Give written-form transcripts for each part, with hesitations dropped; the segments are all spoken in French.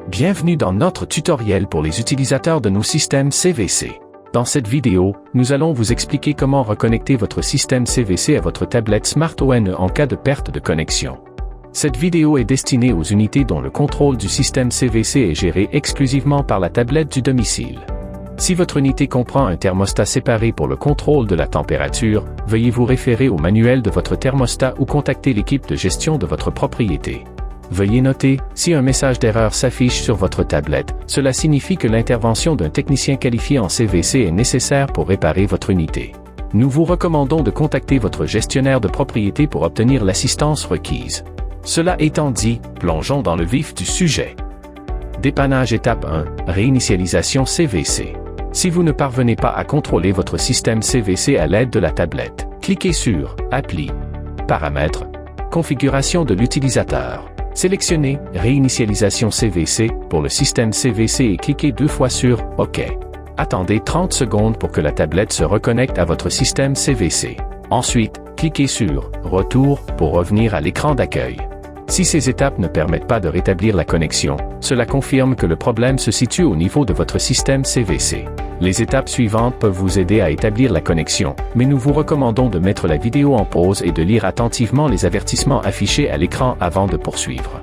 Bienvenue dans notre tutoriel pour les utilisateurs de nos systèmes CVC. Dans cette vidéo, nous allons vous expliquer comment reconnecter votre système CVC à votre tablette Smart ONE en cas de perte de connexion. Cette vidéo est destinée aux unités dont le contrôle du système CVC est géré exclusivement par la tablette du domicile. Si votre unité comprend un thermostat séparé pour le contrôle de la température, veuillez vous référer au manuel de votre thermostat ou contacter l'équipe de gestion de votre propriété. Veuillez noter, si un message d'erreur s'affiche sur votre tablette, cela signifie que l'intervention d'un technicien qualifié en CVC est nécessaire pour réparer votre unité. Nous vous recommandons de contacter votre gestionnaire de propriété pour obtenir l'assistance requise. Cela étant dit, plongeons dans le vif du sujet. Dépannage étape 1, réinitialisation CVC. Si vous ne parvenez pas à contrôler votre système CVC à l'aide de la tablette, cliquez sur « Appli »,« Paramètres »,« Configuration de l'utilisateur ». Sélectionnez « Réinitialisation CVC » pour le système CVC et cliquez 2 fois sur « OK ». Attendez 30 secondes pour que la tablette se reconnecte à votre système CVC. Ensuite, cliquez sur « Retour » pour revenir à l'écran d'accueil. Si ces étapes ne permettent pas de rétablir la connexion, cela confirme que le problème se situe au niveau de votre système CVC. Les étapes suivantes peuvent vous aider à établir la connexion, mais nous vous recommandons de mettre la vidéo en pause et de lire attentivement les avertissements affichés à l'écran avant de poursuivre.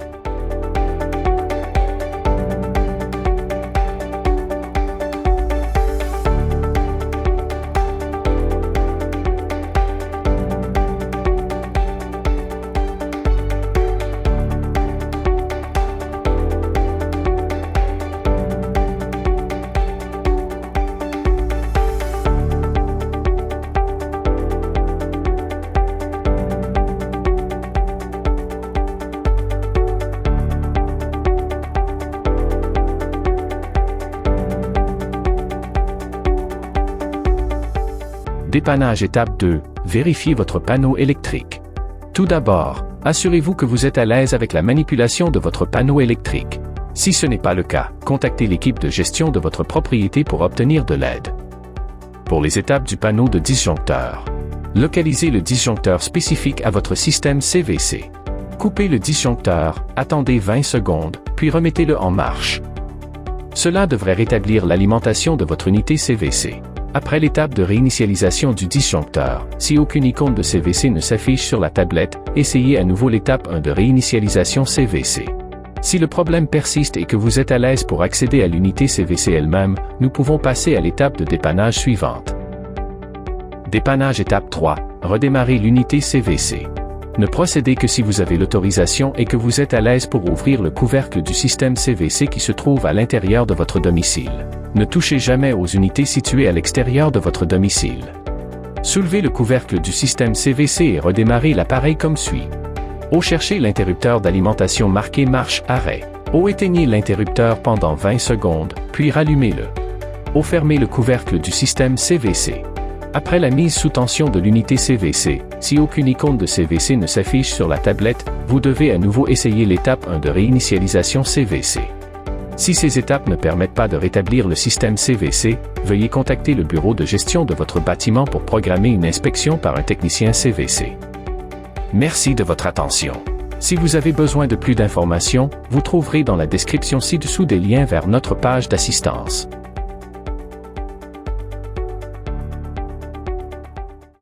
Dépannage étape 2, vérifiez votre panneau électrique. Tout d'abord, assurez-vous que vous êtes à l'aise avec la manipulation de votre panneau électrique. Si ce n'est pas le cas, contactez l'équipe de gestion de votre propriété pour obtenir de l'aide. Pour les étapes du panneau de disjoncteur, localisez le disjoncteur spécifique à votre système CVC. Coupez le disjoncteur, attendez 20 secondes, puis remettez-le en marche. Cela devrait rétablir l'alimentation de votre unité CVC. Après l'étape de réinitialisation du disjoncteur, si aucune icône de CVC ne s'affiche sur la tablette, essayez à nouveau l'étape 1 de réinitialisation CVC. Si le problème persiste et que vous êtes à l'aise pour accéder à l'unité CVC elle-même, nous pouvons passer à l'étape de dépannage suivante. Dépannage étape 3, redémarrer l'unité CVC. Ne procédez que si vous avez l'autorisation et que vous êtes à l'aise pour ouvrir le couvercle du système CVC qui se trouve à l'intérieur de votre domicile. Ne touchez jamais aux unités situées à l'extérieur de votre domicile. Soulevez le couvercle du système CVC et redémarrez l'appareil comme suit. O. Cherchez l'interrupteur d'alimentation marqué marche arrêt. O. Éteignez l'interrupteur pendant 20 secondes, puis rallumez-le. O. Fermez le couvercle du système CVC. Après la mise sous tension de l'unité CVC, si aucune icône de CVC ne s'affiche sur la tablette, vous devez à nouveau essayer l'étape 1 de réinitialisation CVC. Si ces étapes ne permettent pas de rétablir le système CVC, veuillez contacter le bureau de gestion de votre bâtiment pour programmer une inspection par un technicien CVC. Merci de votre attention. Si vous avez besoin de plus d'informations, vous trouverez dans la description ci-dessous des liens vers notre page d'assistance.